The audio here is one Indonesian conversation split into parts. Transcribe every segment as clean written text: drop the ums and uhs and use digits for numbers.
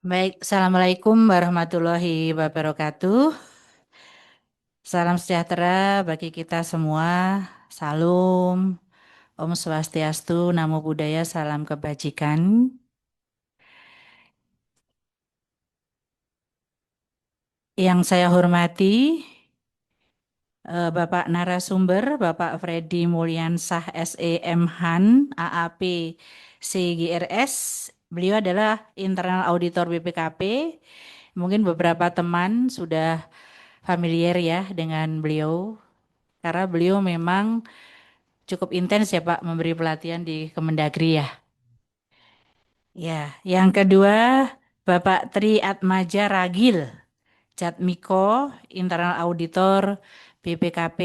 Baik, Assalamualaikum warahmatullahi wabarakatuh. Salam sejahtera bagi kita semua. Salam, Om Swastiastu, Namo Buddhaya, salam kebajikan. Yang saya hormati, Bapak narasumber, Bapak Freddy Mulyansah SEM Han, AAP CGRS. Beliau adalah internal auditor BPKP. Mungkin beberapa teman sudah familiar ya dengan beliau. Karena beliau memang cukup intens ya Pak memberi pelatihan di Kemendagri ya. Ya, yang kedua Bapak Tri Atmaja Ragil, Jatmiko, Internal Auditor BPKP,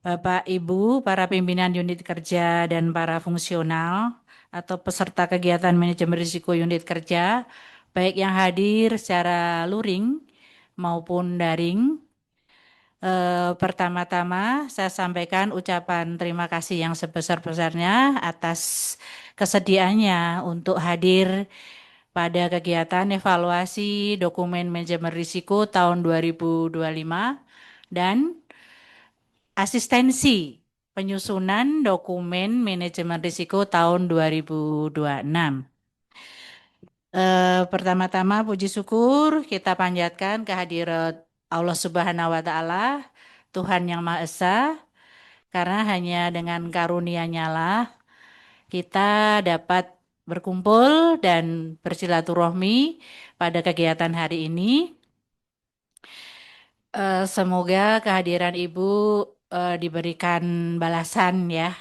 Bapak Ibu, para pimpinan unit kerja dan para fungsional atau peserta kegiatan manajemen risiko unit kerja, baik yang hadir secara luring maupun daring. Pertama-tama saya sampaikan ucapan terima kasih yang sebesar-besarnya atas kesediaannya untuk hadir pada kegiatan evaluasi dokumen manajemen risiko tahun 2025 dan asistensi penyusunan dokumen manajemen risiko tahun 2026. Pertama-tama puji syukur kita panjatkan kehadirat Allah Subhanahu wa taala, Tuhan yang Maha Esa, karena hanya dengan karunia-Nya lah kita dapat berkumpul dan bersilaturahmi pada kegiatan hari ini. Semoga kehadiran Ibu diberikan balasan ya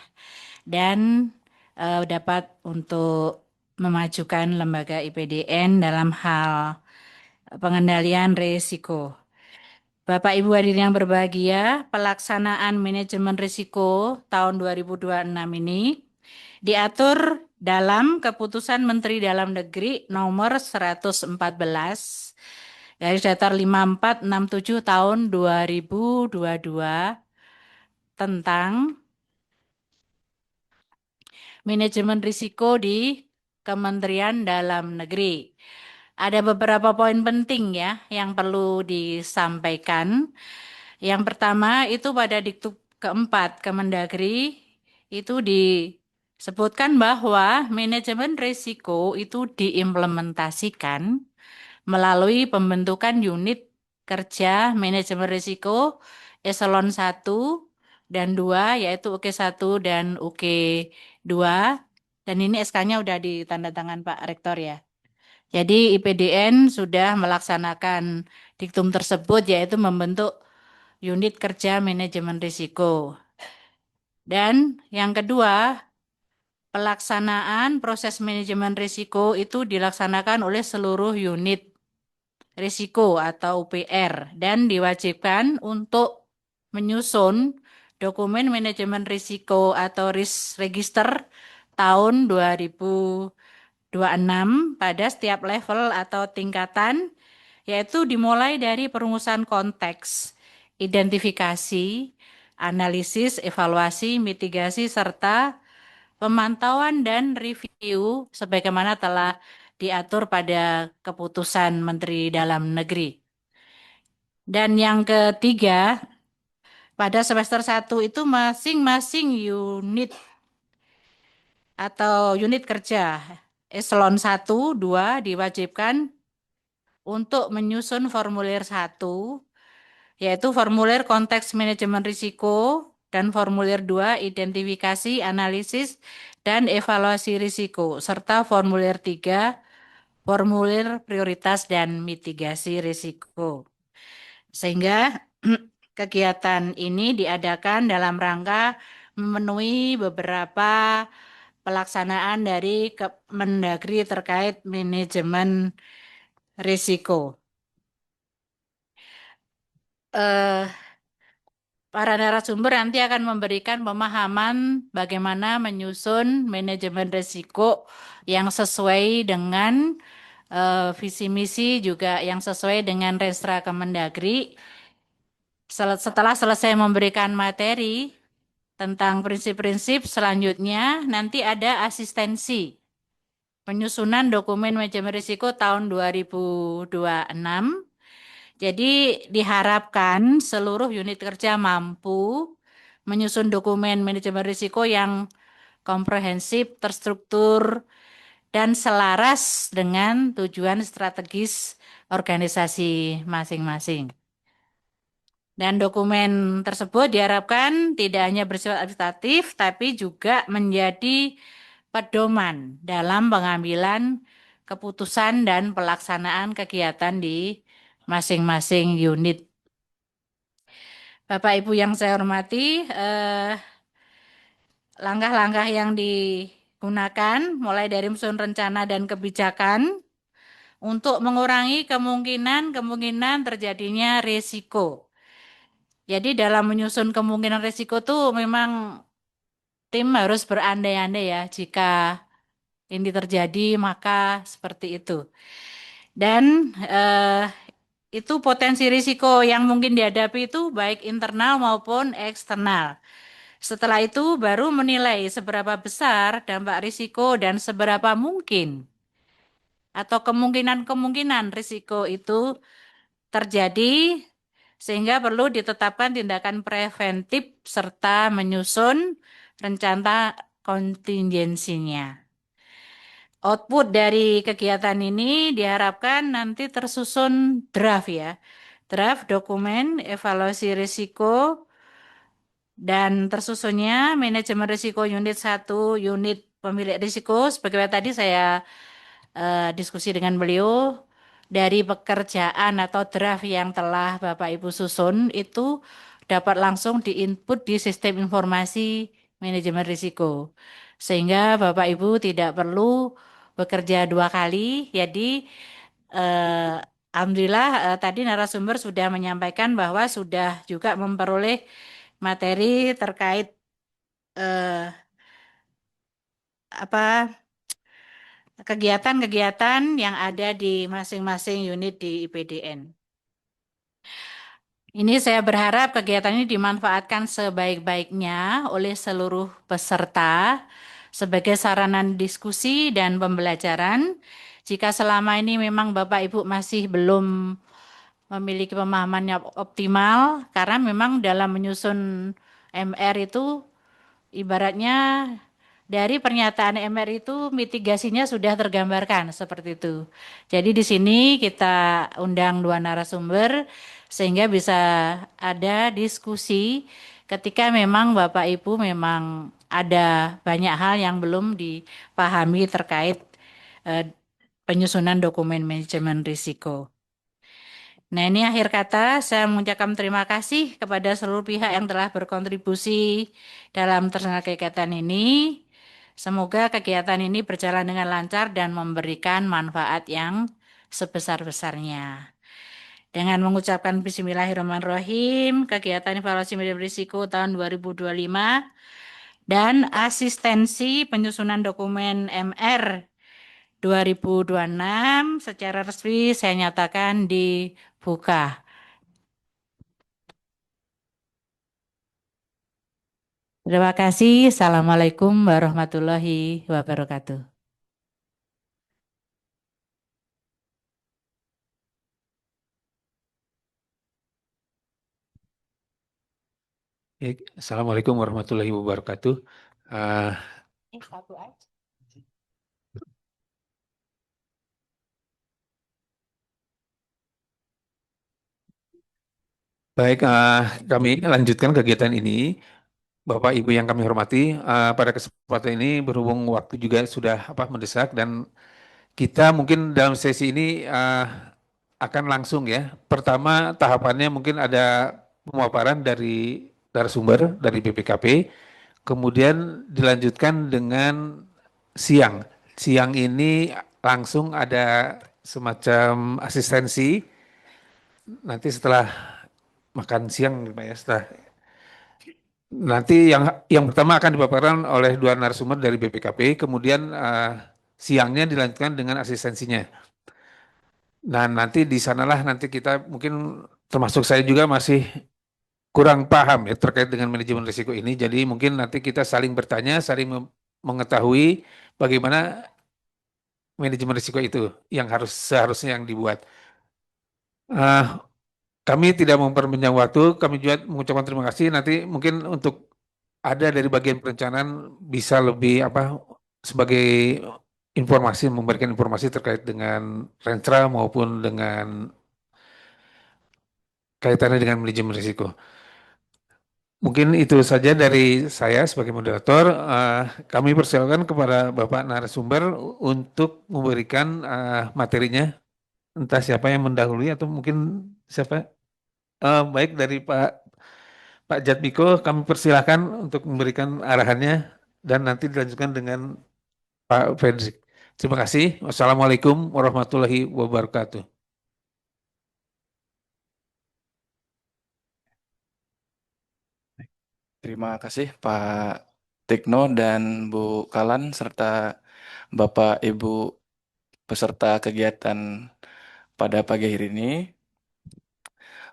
dan dapat untuk memajukan lembaga IPDN dalam hal pengendalian risiko. Bapak Ibu hadirin yang berbahagia, pelaksanaan manajemen risiko tahun 2026 ini diatur dalam Keputusan Menteri Dalam Negeri nomor 114 garis datar 5467 tahun 2022 tentang manajemen risiko di Kementerian Dalam Negeri. Ada beberapa poin penting ya yang perlu disampaikan. Yang pertama itu pada Diktub keempat Kemendagri itu disebutkan bahwa manajemen risiko itu diimplementasikan melalui pembentukan unit kerja manajemen risiko eselon 1 dan 2 yaitu UK1 dan UK2 dan ini SK-nya udah ditandatangan Pak Rektor ya. Jadi IPDN sudah melaksanakan diktum tersebut yaitu membentuk unit kerja manajemen risiko. Dan yang kedua, pelaksanaan proses manajemen risiko itu dilaksanakan oleh seluruh unit risiko atau UPR dan diwajibkan untuk menyusun dokumen manajemen risiko atau risk register tahun 2026 pada setiap level atau tingkatan, yaitu dimulai dari perumusan konteks, identifikasi, analisis, evaluasi, mitigasi, serta pemantauan dan review sebagaimana telah diatur pada keputusan Menteri Dalam Negeri. Dan yang ketiga, pada semester 1 itu masing-masing unit atau unit kerja eselon 1, 2 diwajibkan untuk menyusun formulir 1, yaitu formulir konteks manajemen risiko dan formulir 2 identifikasi, analisis, dan evaluasi risiko, serta formulir 3 formulir prioritas dan mitigasi risiko. Sehingga kegiatan ini diadakan dalam rangka memenuhi beberapa pelaksanaan dari Kemendagri terkait manajemen risiko. Eh, para narasumber nanti akan memberikan pemahaman bagaimana menyusun manajemen risiko yang sesuai dengan visi misi juga yang sesuai dengan Restra Kemendagri. Setelah selesai memberikan materi tentang prinsip-prinsip selanjutnya nanti ada asistensi penyusunan dokumen manajemen risiko tahun 2026. Jadi diharapkan seluruh unit kerja mampu menyusun dokumen manajemen risiko yang komprehensif, terstruktur, dan selaras dengan tujuan strategis organisasi masing-masing. Dan dokumen tersebut diharapkan tidak hanya bersifat administratif, tapi juga menjadi pedoman dalam pengambilan keputusan dan pelaksanaan kegiatan di masing-masing unit. Bapak Ibu yang saya hormati, langkah-langkah yang digunakan mulai dari menyusun rencana dan kebijakan untuk mengurangi kemungkinan terjadinya risiko. Jadi dalam menyusun kemungkinan risiko itu memang tim harus berandai-andai ya, jika ini terjadi maka seperti itu. Dan itu potensi risiko yang mungkin dihadapi itu baik internal maupun eksternal. Setelah itu baru menilai seberapa besar dampak risiko dan seberapa mungkin atau kemungkinan risiko itu terjadi sehingga perlu ditetapkan tindakan preventif serta menyusun rencana kontingensinya. Output dari kegiatan ini diharapkan nanti tersusun draft ya. Draft dokumen evaluasi risiko dan tersusunnya manajemen risiko unit 1, unit pemilik risiko sebagaimana tadi saya diskusi dengan beliau dari pekerjaan atau draft yang telah Bapak Ibu susun itu dapat langsung diinput di sistem informasi manajemen risiko. Sehingga Bapak Ibu tidak perlu bekerja dua kali. Jadi alhamdulillah tadi narasumber sudah menyampaikan bahwa sudah juga memperoleh materi terkait apa kegiatan-kegiatan yang ada di masing-masing unit di IPDN. Ini saya berharap kegiatan ini dimanfaatkan sebaik-baiknya oleh seluruh peserta sebagai sarana diskusi dan pembelajaran. Jika selama ini memang Bapak Ibu masih belum memiliki pemahaman yang optimal, karena memang dalam menyusun MR itu ibaratnya dari pernyataan MR itu mitigasinya sudah tergambarkan seperti itu. Jadi di sini kita undang dua narasumber sehingga bisa ada diskusi ketika memang Bapak Ibu memang ada banyak hal yang belum dipahami terkait eh, penyusunan dokumen manajemen risiko. Nah, ini akhir kata saya mengucapkan terima kasih kepada seluruh pihak yang telah berkontribusi dalam terlaksana kegiatan ini. Semoga kegiatan ini berjalan dengan lancar dan memberikan manfaat yang sebesar-besarnya. Dengan mengucapkan Bismillahirrahmanirrahim, kegiatan evaluasi manajemen risiko tahun 2025 dan asistensi penyusunan dokumen MR 2026 secara resmi saya nyatakan dibuka. Terima kasih. Assalamualaikum warahmatullahi wabarakatuh. Assalamualaikum warahmatullahi wabarakatuh. Satu aja. Baik, kami lanjutkan kegiatan ini. Bapak Ibu yang kami hormati, pada kesempatan ini berhubung waktu juga sudah mendesak dan kita mungkin dalam sesi ini akan langsung ya. Pertama tahapannya mungkin ada pemaparan dari narasumber dari BPKP, kemudian dilanjutkan dengan siang. Siang ini langsung ada semacam asistensi. Nanti setelah makan siang, Pak ya, setelah nanti yang pertama akan dipaparkan oleh dua narasumber dari BPKP, kemudian siangnya dilanjutkan dengan asistensinya. Nah, nanti di sanalah nanti kita mungkin termasuk saya juga masih kurang paham ya terkait dengan manajemen risiko ini. Jadi mungkin nanti kita saling bertanya, saling mengetahui bagaimana manajemen risiko itu yang seharusnya yang dibuat. Ah, kami tidak memperpanjang waktu, kami juga mengucapkan terima kasih. Nanti mungkin untuk ada dari bagian perencanaan bisa lebih apa sebagai informasi memberikan informasi terkait dengan Renstra maupun dengan kaitannya dengan manajemen risiko. Mungkin itu saja dari saya sebagai moderator. Kami persilakan kepada Bapak narasumber untuk memberikan materinya. Entah siapa yang mendahului atau mungkin siapa. Baik dari Pak Jatmiko, kami persilakan untuk memberikan arahannya dan nanti dilanjutkan dengan Pak Fredrik. Terima kasih. Wassalamualaikum warahmatullahi wabarakatuh. Terima kasih Pak Tekno dan Bu Kalan serta Bapak Ibu peserta kegiatan pada pagi hari ini.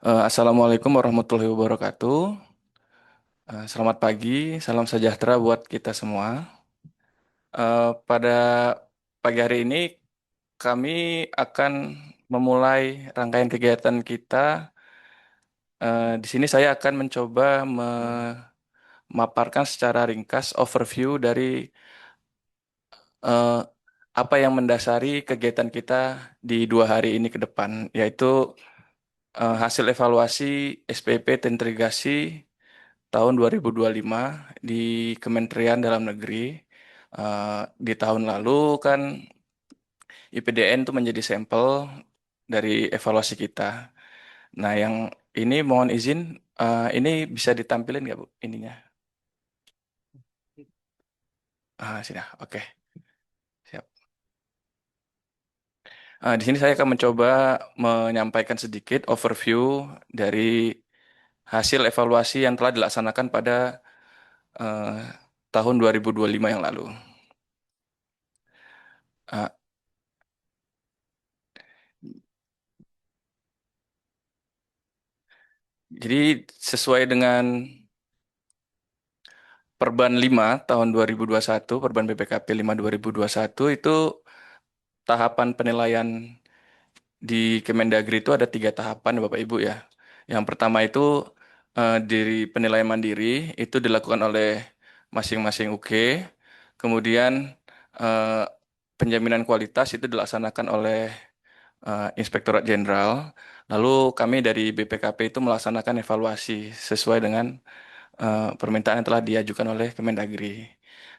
Assalamualaikum warahmatullahi wabarakatuh. Selamat pagi, salam sejahtera buat kita semua. Pada pagi hari ini kami akan memulai rangkaian kegiatan kita. Di sini saya akan mencoba memaparkan secara ringkas overview dari eh, apa yang mendasari kegiatan kita di 2 hari ini ke depan, yaitu hasil evaluasi SPP Terintegrasi tahun 2025 di Kementerian Dalam Negeri. Di tahun lalu kan IPDN itu menjadi sampel dari evaluasi kita. Nah, yang ini mohon izin, ini bisa ditampilin nggak Bu ininya? Sudah, oke, siap. Di sini saya akan mencoba menyampaikan sedikit overview dari hasil evaluasi yang telah dilaksanakan pada eh, tahun 2025 yang lalu. Eh, jadi sesuai dengan Perban 5 tahun 2021, Perban BPKP 5 2021 itu tahapan penilaian di Kemendagri itu ada 3 tahapan Bapak Ibu ya. Yang pertama itu dari penilaian mandiri itu dilakukan oleh masing-masing UK. Kemudian eh, penjaminan kualitas itu dilaksanakan oleh Inspektorat Jenderal. Lalu kami dari BPKP itu melaksanakan evaluasi sesuai dengan permintaan yang telah diajukan oleh Kemendagri.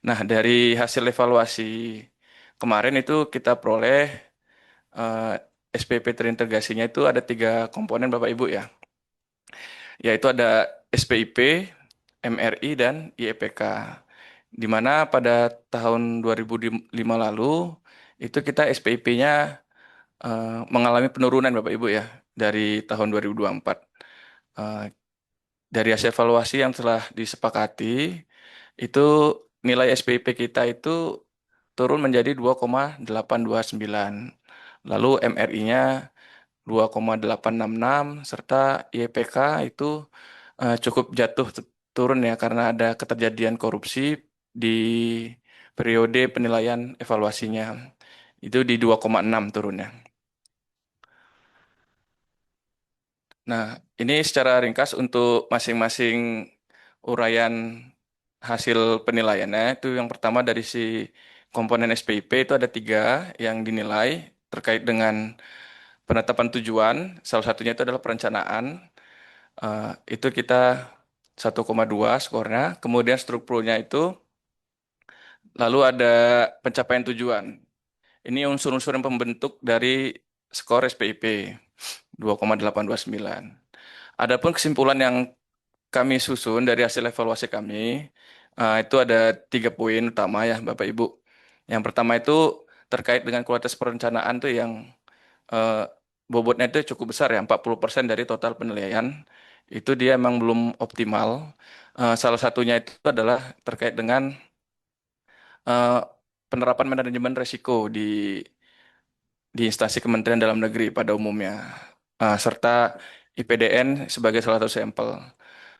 Nah, dari hasil evaluasi kemarin itu kita peroleh eh, SPP terintegrasinya itu ada 3 komponen Bapak Ibu ya, yaitu ada SPIP, MRI, dan IEPK. Di mana pada tahun 2005 lalu itu kita SPIP-nya mengalami penurunan Bapak Ibu ya dari tahun 2024. Eh, dari hasil evaluasi yang telah disepakati itu nilai SPIP kita itu turun menjadi 2,829. Lalu MRI-nya 2,866 serta IPK itu cukup jatuh turun ya karena ada keterjadian korupsi di periode penilaian evaluasinya. Itu di 2,6 turunnya. Nah, ini secara ringkas untuk masing-masing uraian hasil penilaiannya. Itu yang pertama dari si komponen SPIP itu ada 3 yang dinilai terkait dengan penetapan tujuan. Salah satunya itu adalah perencanaan. Itu kita 1,2 skornya. Kemudian strukturnya itu lalu ada pencapaian tujuan. Ini unsur-unsur yang pembentuk dari skor SPIP 2,829. Adapun kesimpulan yang kami susun dari hasil evaluasi kami, itu ada 3 poin utama ya Bapak Ibu. Yang pertama itu terkait dengan kualitas perencanaan tuh yang eh, bobotnya itu cukup besar ya, 40% dari total penilaian. Itu dia emang belum optimal. Salah satunya itu adalah terkait dengan eh, penerapan manajemen risiko di instansi Kementerian Dalam Negeri pada umumnya, serta IPDN sebagai salah satu sampel.